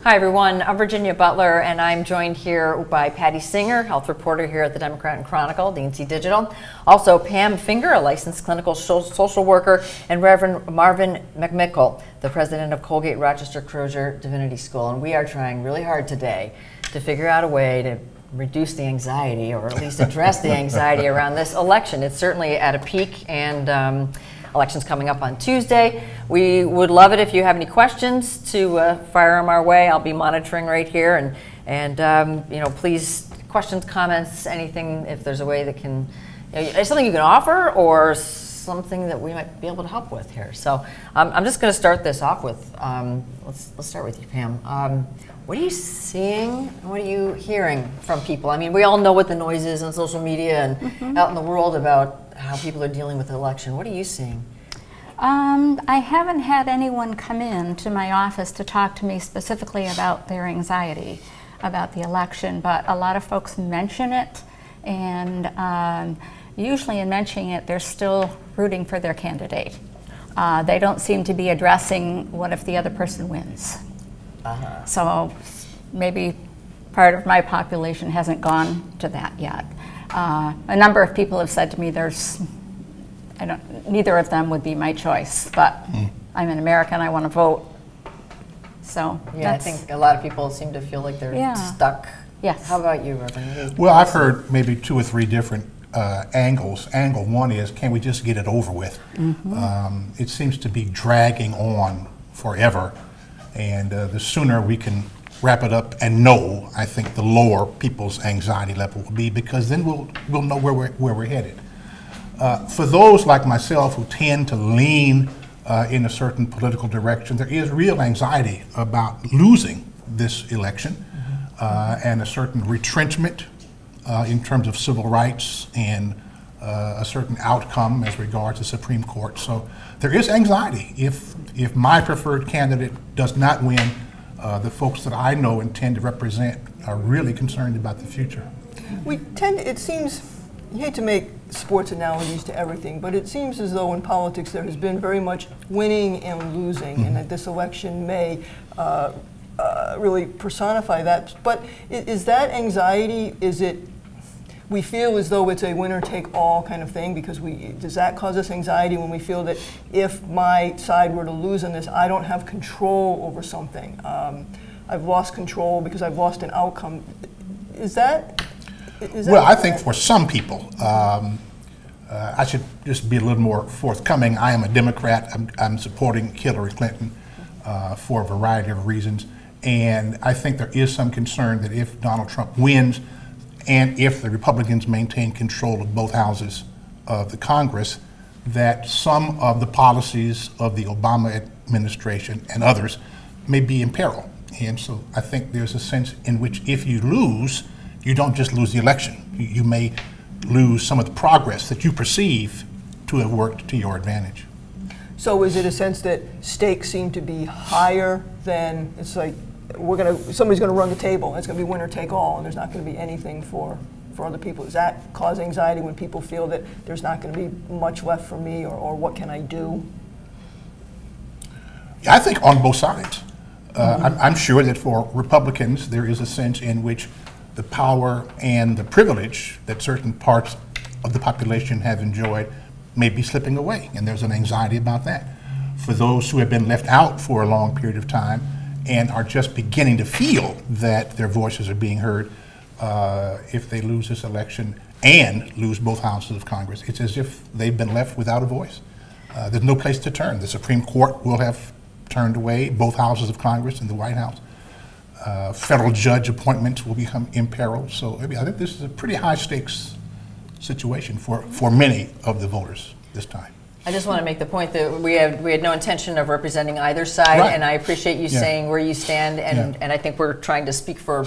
Hi everyone, I'm Virginia Butler and I'm joined here by Patty Singer, health reporter here at the Democrat and Chronicle, DNC Digital. Also Pam Finger, a licensed clinical social worker, and Reverend Marvin McMickle, the president of Colgate Rochester Crozier Divinity School. And we are trying really hard today to figure out a way to reduce the anxiety, or at least address the anxiety around this election. It's certainly at a peak, and election's coming up on Tuesday. We would love it if you have any questions to fire them our way. I'll be monitoring right here, and you know, please, questions, comments, anything, if there's a way that can, you know, something you can offer or something that we might be able to help with here. So I'm just going to start this off with, let's start with you, Pam. What are you seeing? What are you hearing from people? I mean, we all know what the noise is on social media and out in the world about how people are dealing with the election. What are you seeing? I haven't had anyone come in to my office to talk to me specifically about their anxiety about the election, but a lot of folks mention it, and usually in mentioning it, they're still rooting for their candidate. They don't seem to be addressing what if the other person wins. So maybe part of my population hasn't gone to that yet. A number of people have said to me, neither of them would be my choice, but I'm an American, I want to vote. So yeah, I think a lot of people seem to feel like they're stuck. Yes. How about you, Reverend? Well, I've heard maybe 2 or 3 different angles. Angle one is, can we just get it over with? It seems to be dragging on forever, and the sooner we can wrap it up and know, I think the lower people's anxiety level will be, because then we'll know where we're headed. For those like myself who tend to lean in a certain political direction, there is real anxiety about losing this election and a certain retrenchment in terms of civil rights and a certain outcome as regards the Supreme Court. So there is anxiety. If my preferred candidate does not win, the folks that I know and tend to represent are really concerned about the future. It seems, you hate to make sports analogies to everything, but it seems as though in politics there has been very much winning and losing, and that this election may really personify that. But is that anxiety, we feel as though it's a winner-take-all kind of thing, because does that cause us anxiety when we feel that if my side were to lose on this, I don't have control over something? I've lost control because I've lost an outcome. Is that well, I think for some people, I should just be a little more forthcoming. I am a Democrat. I'm supporting Hillary Clinton for a variety of reasons, and I think there is some concern that if Donald Trump wins, and if the Republicans maintain control of both houses of the Congress, that some of the policies of the Obama administration and others may be in peril. And so I think there's a sense in which if you lose, you don't just lose the election. You may lose some of the progress that you perceive to have worked to your advantage. So is it a sense that stakes seem to be higher than, it's like, somebody's going to run the table, it's going to be winner take all, and there's not going to be anything for other people? Does that cause anxiety when people feel that there's not going to be much left for me, or what can I do? I think on both sides. I'm sure that for Republicans there is a sense in which the power and the privilege that certain parts of the population have enjoyed may be slipping away, and there's an anxiety about that. For those who have been left out for a long period of time and are just beginning to feel that their voices are being heard, if they lose this election and lose both houses of Congress, it's as if they've been left without a voice. There's no place to turn. The Supreme Court will have turned away both houses of Congress and the White House. Federal judge appointments will become imperiled. So I think this is a pretty high stakes situation for many of the voters this time. I just want to make the point that we had no intention of representing either side, and I appreciate you saying where you stand, and I think we're trying to speak for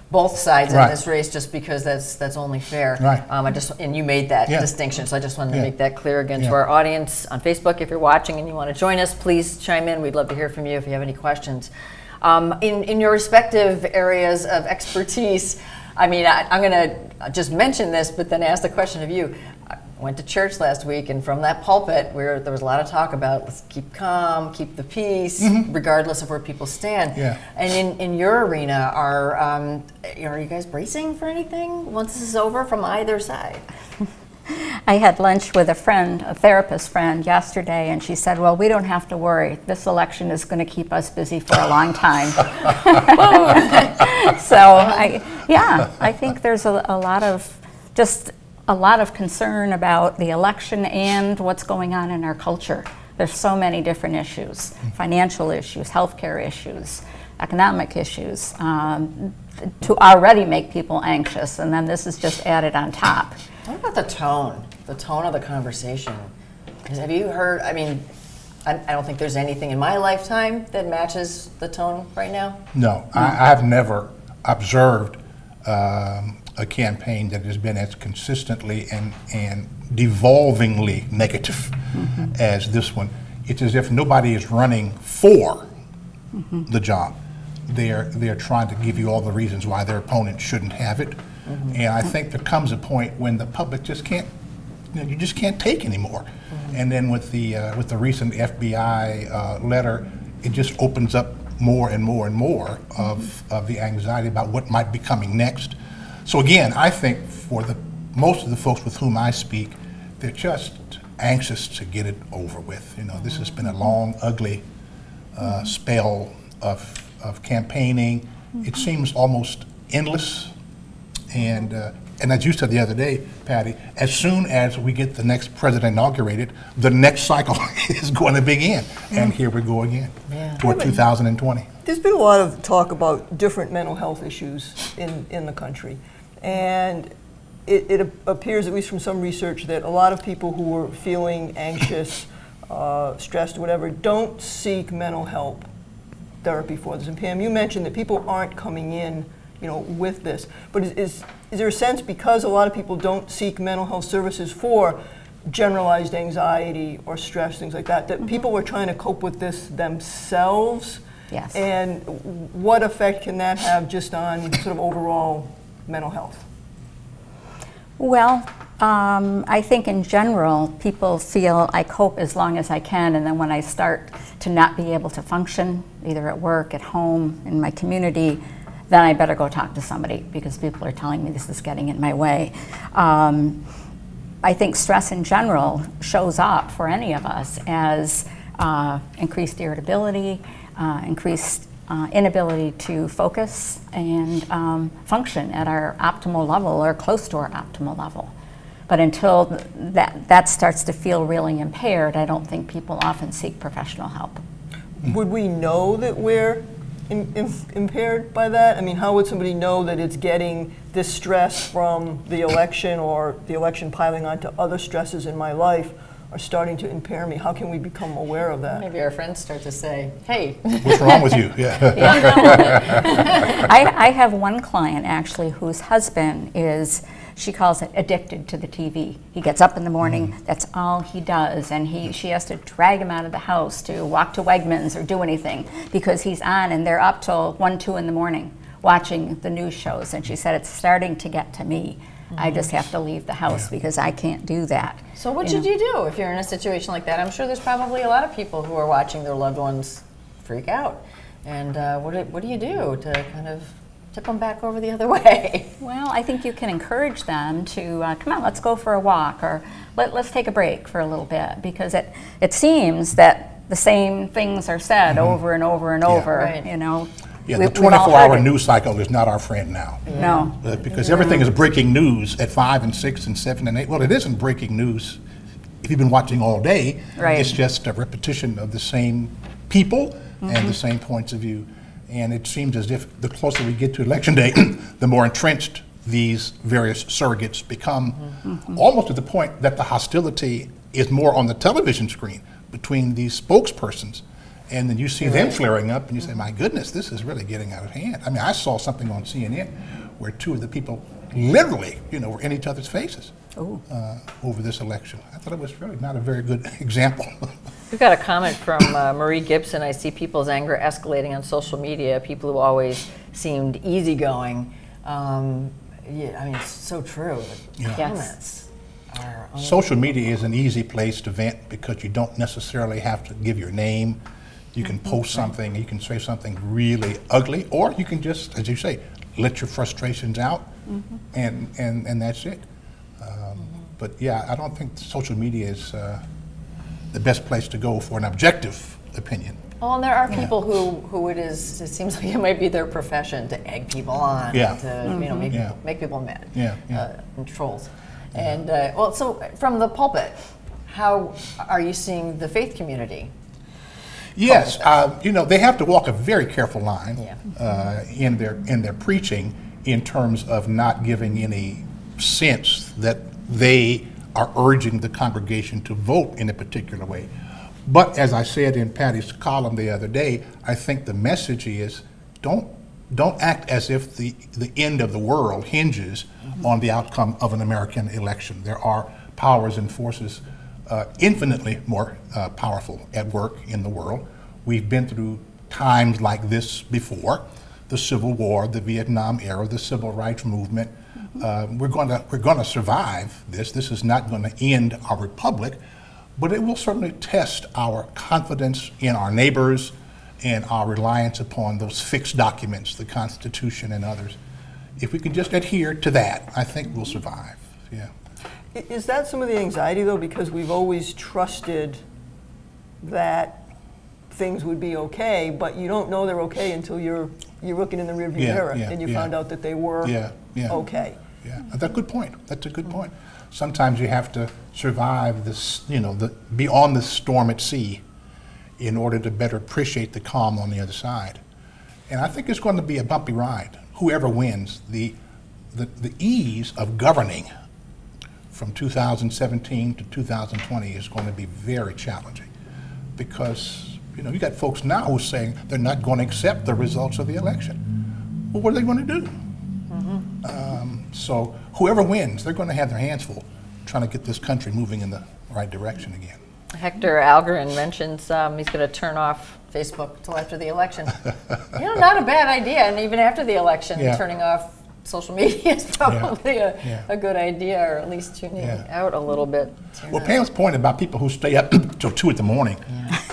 both sides in this race, just because that's only fair. And you made that distinction, so I just wanted to make that clear again to our audience on Facebook. If you're watching and you want to join us, please chime in. We'd love to hear from you if you have any questions. In your respective areas of expertise, I mean, I'm going to just mention this, but then ask the question of you. went to church last week, and from that pulpit, where there was a lot of talk about let's keep calm, keep the peace, regardless of where people stand. Yeah. And in your arena, are you guys bracing for anything once this is over from either side? I had lunch with a friend, a therapist friend, yesterday, and she said, well, we don't have to worry. This election is going to keep us busy for a long time. So, I think there's a lot of concern about the election and what's going on in our culture. There's so many different issues, financial issues, healthcare issues, economic issues, to already make people anxious, and then this is just added on top. What about the tone of the conversation? Have you heard, I mean, I don't think there's anything in my lifetime that matches the tone right now. No, I've never observed a campaign that has been as consistently and devolvingly negative as this one. It's as if nobody is running for the job. They're trying to give you all the reasons why their opponent shouldn't have it. And I think there comes a point when the public just can't, you just can't take anymore. And then with the recent FBI letter, it just opens up more and more and more of the anxiety about what might be coming next. So again, I think for most of the folks with whom I speak, they're just anxious to get it over with. You know, this has been a long, ugly spell of campaigning. It seems almost endless. And as you said the other day, Patty, as soon as we get the next president inaugurated, the next cycle is going to begin. And here we go again toward 2020. There's been a lot of talk about different mental health issues in the country. And it appears, at least from some research, that a lot of people who are feeling anxious, stressed, whatever, don't seek mental health therapy for this. And Pam, you mentioned that people aren't coming in, with this. But is there a sense, because a lot of people don't seek mental health services for generalized anxiety or stress, things like that, that people are trying to cope with this themselves? Yes. And what effect can that have just on sort of overall mental health? Well, I think in general, people feel I cope as long as I can, and then when I start to not be able to function, either at work, at home, in my community, then I better go talk to somebody because people are telling me this is getting in my way. I think stress in general shows up for any of us as increased irritability, increased inability to focus and function at our optimal level or close to our optimal level. But until that starts to feel really impaired, I don't think people often seek professional help. Would we know that we're impaired by that? I mean, how would somebody know that it's getting this stress from the election or the election piling onto other stresses in my life are starting to impair me? How can we become aware of that? Maybe our friends start to say, hey. What's wrong with you? I have one client actually whose husband is, she calls it addicted to the TV. He gets up in the morning, that's all he does, and she has to drag him out of the house to walk to Wegmans or do anything because he's on, and they're up till 1, 2 in the morning watching the news shows. And she said, it's starting to get to me. I just have to leave the house because I can't do that. So what should you do if you're in a situation like that? I'm sure there's probably a lot of people who are watching their loved ones freak out. And what do you do to kind of tip them back over the other way? Well, I think you can encourage them to come on, let's go for a walk, or let's take a break for a little bit, because it seems that the same things are said over and over and over. Right. Yeah, the 24-hour news cycle is not our friend now. No. Because everything is breaking news at 5 and 6 and 7 and 8. Well, it isn't breaking news if you've been watching all day. Right. It's just a repetition of the same people and the same points of view. And it seems as if the closer we get to Election Day, the more entrenched these various surrogates become, almost to the point that the hostility is more on the television screen between these spokespersons. And then you see them flaring up and you say, my goodness, this is really getting out of hand. I mean, I saw something on CNN where 2 of the people literally, were in each other's faces over this election. I thought it was really not a very good example. We've got a comment from Marie Gibson. I see people's anger escalating on social media, people who always seemed easygoing. Yeah, I mean, it's so true. The comments Social media is an easy place to vent because you don't necessarily have to give your name. You can post something, you can say something really ugly, or you can just, as you say, let your frustrations out, and that's it. But yeah, I don't think social media is the best place to go for an objective opinion. Well, and there are people who it seems like it might be their profession to egg people on, to make people mad, and trolls. And well, so from the pulpit, how are you seeing the faith community? Yes, they have to walk a very careful line in their preaching in terms of not giving any sense that they are urging the congregation to vote in a particular way. But as I said in Patty's column the other day, I think the message is don't act as if the end of the world hinges on the outcome of an American election. There are powers and forces infinitely more powerful at work in the world. We've been through times like this before: the Civil War, the Vietnam era, the Civil Rights Movement. We're going to survive this. This is not going to end our republic, but it will certainly test our confidence in our neighbors and our reliance upon those fixed documents, the Constitution and others. If we can just adhere to that, I think we'll survive. Yeah. Is that some of the anxiety, though, because we've always trusted that things would be okay, but you don't know they're okay until you're looking in the rearview mirror and you found out that they were okay. Yeah, that's a good point. That's a good point. Sometimes you have to survive this, be on the storm at sea in order to better appreciate the calm on the other side. And I think it's going to be a bumpy ride. Whoever wins, the ease of governing from 2017 to 2020 is going to be very challenging, because you got folks now who are saying they're not going to accept the results of the election. Well, what are they going to do? So whoever wins, they're going to have their hands full trying to get this country moving in the right direction again. Hector Algarin mentions he's going to turn off Facebook until after the election. Not a bad idea. And even after the election, turning off social media is probably a good idea, or at least tuning out a little bit. Well, Pam's point about people who stay up till 2 in the morning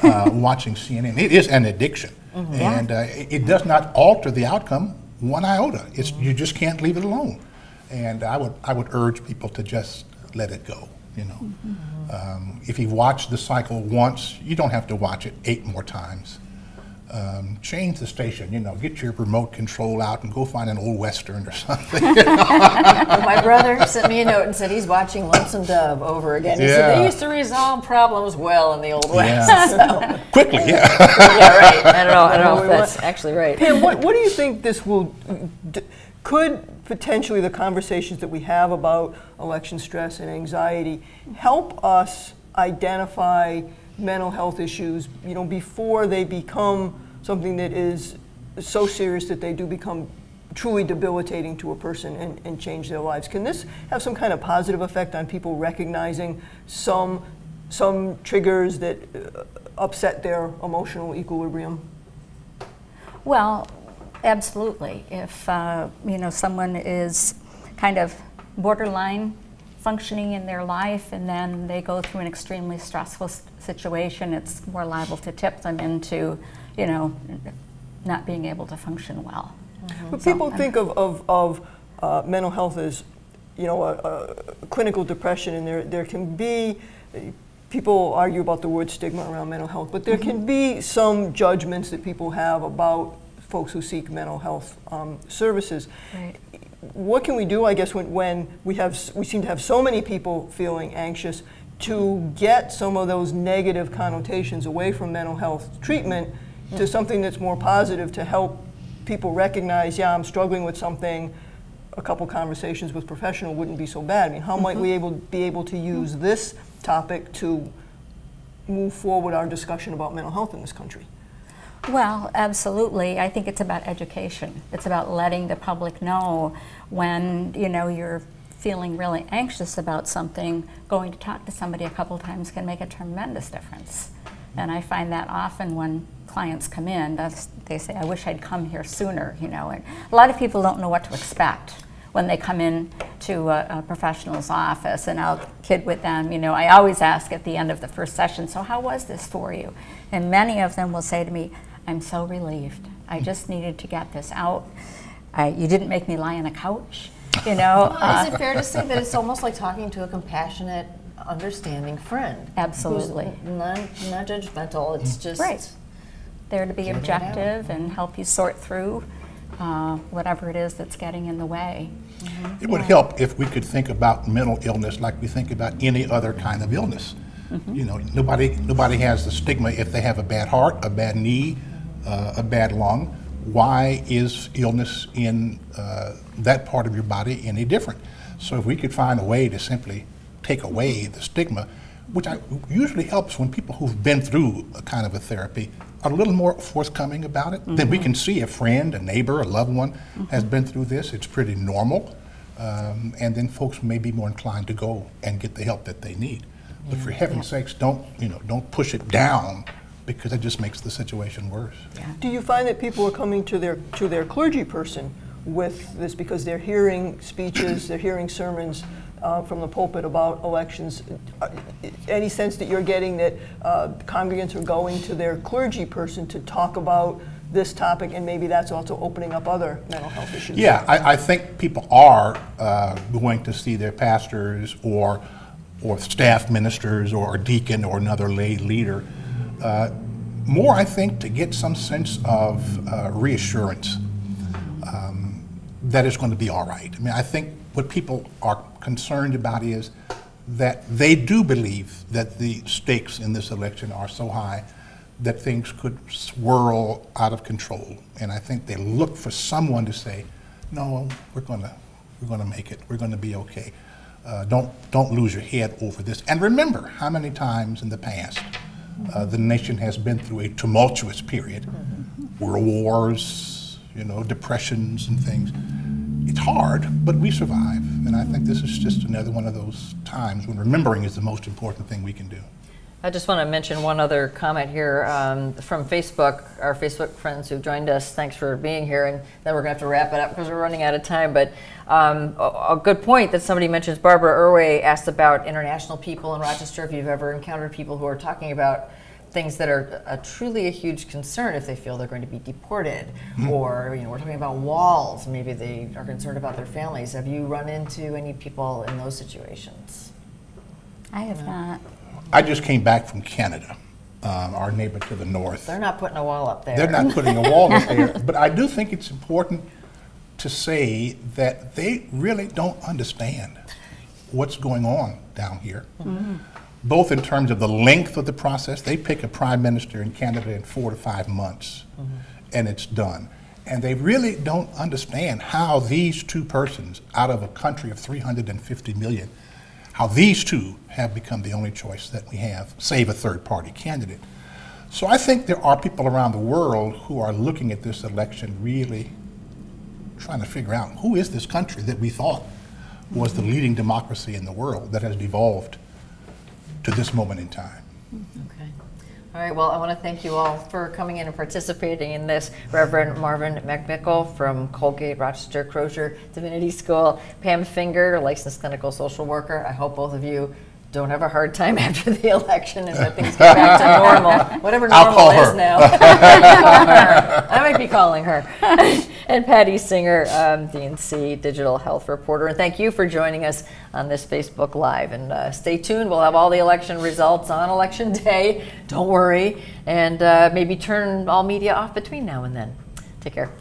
watching CNN, it is an addiction. And it does not alter the outcome one iota. You just can't leave it alone. And I would urge people to just let it go. If you've watched the cycle once, you don't have to watch it 8 more times. Change the station, get your remote control out and go find an old Western or something. Well, my brother sent me a note and said he's watching Lonesome Dove over again. He said they used to resolve problems well in the Old West. So. Quickly, right. I don't know if that's actually right. Pam, what do you think this will, could potentially the conversations that we have about election stress and anxiety help us identify mental health issues, before they become something that is so serious that they do become truly debilitating to a person and change their lives? Can this have some kind of positive effect on people recognizing some triggers that upset their emotional equilibrium? Well, absolutely. If someone is kind of borderline functioning in their life and then they go through an extremely stressful situation, it's more liable to tip them into, not being able to function well. But people think of mental health as, a clinical depression, and there can be, people argue about the word stigma around mental health, but there can be some judgments that people have about folks who seek mental health services. Right. What can we do, I guess, when we seem to have so many people feeling anxious, to get some of those negative connotations away from mental health treatment to something that's more positive, to help people recognize, I'm struggling with something, a couple conversations with professional wouldn't be so bad. I mean, how might we be able to use this topic to move forward our discussion about mental health in this country? Well, absolutely. I think it's about education. It's about letting the public know when, you're feeling really anxious about something, going to talk to somebody a couple times can make a tremendous difference. And I find that often when clients come in, they say, I wish I'd come here sooner, And a lot of people don't know what to expect when they come in to a professional's office, and I'll kid with them, you know, I always ask at the end of the first session, so how was this for you? And many of them will say to me, I'm so relieved. I just needed to get this out. You didn't make me lie on a couch, you know. Is it fair to say that it's almost like talking to a compassionate, understanding friend? Absolutely. Who's not judgmental, it's just... Right. There to be objective and help you sort through whatever it is that's getting in the way. It would help if we could think about mental illness like we think about any other kind of illness. You know, nobody has the stigma if they have a bad heart, a bad knee, a bad lung. Why is illness in that part of your body any different? So if we could find a way to simply take away the stigma, which usually helps when people who've been through a kind of a therapy are a little more forthcoming about it. Then we can see a friend, a neighbor, a loved one has been through this. It's pretty normal. And then folks may be more inclined to go and get the help that they need. But for heaven's sakes, don't push it down, because it just makes the situation worse. Yeah. Do you find that people are coming to their clergy person with this because they're hearing speeches, they're hearing sermons from the pulpit about elections? Any sense that you're getting that congregants are going to their clergy person to talk about this topic, and maybe that's also opening up other mental health issues? Yeah, I think people are going to see their pastors or staff ministers or a deacon or another lay leader. More, I think, to get some sense of reassurance that it's going to be all right. I mean, I think what people are concerned about is that they do believe that the stakes in this election are so high that things could swirl out of control. And I think they look for someone to say, no, we're going to make it. We're going to be okay. Don't lose your head over this. And remember how many times in the past the nation has been through a tumultuous period, world wars, depressions and things. It's hard, but we survive. And I think this is just another one of those times when remembering is the most important thing we can do. I just want to mention one other comment here from Facebook, our Facebook friends who joined us. Thanks for being here, and then we're going to have to wrap it up because we're running out of time. But a good point that somebody mentions, Barbara Irway asked about international people in Rochester, if you've ever encountered people who are talking about things that are truly a huge concern if they feel they're going to be deported, or we're talking about walls, maybe they are concerned about their families. Have you run into any people in those situations? I have not. I just came back from Canada, our neighbor to the north. They're not putting a wall up there. They're not putting a wall up there, but I do think it's important to say that they really don't understand what's going on down here, both in terms of the length of the process. They pick a prime minister in Canada in 4 to 5 months, and it's done. And they really don't understand how these two persons, out of a country of 350 million, how these two have become the only choice that we have, save a third-party candidate. So I think there are people around the world who are looking at this election really trying to figure out, who is this country that we thought was the leading democracy in the world that has devolved to this moment in time? Okay. All right, well, I want to thank you all for coming in and participating in this. Reverend Marvin McMickle from Colgate Rochester Crozier Divinity School, Pam Finger, licensed clinical social worker. I hope both of you don't have a hard time after the election and that things get back to normal, whatever normal is now. I might be calling her. And Patty Singer, DNC Digital Health Reporter. And thank you for joining us on this Facebook Live. And stay tuned. We'll have all the election results on Election Day. Don't worry. And maybe turn all media off between now and then. Take care.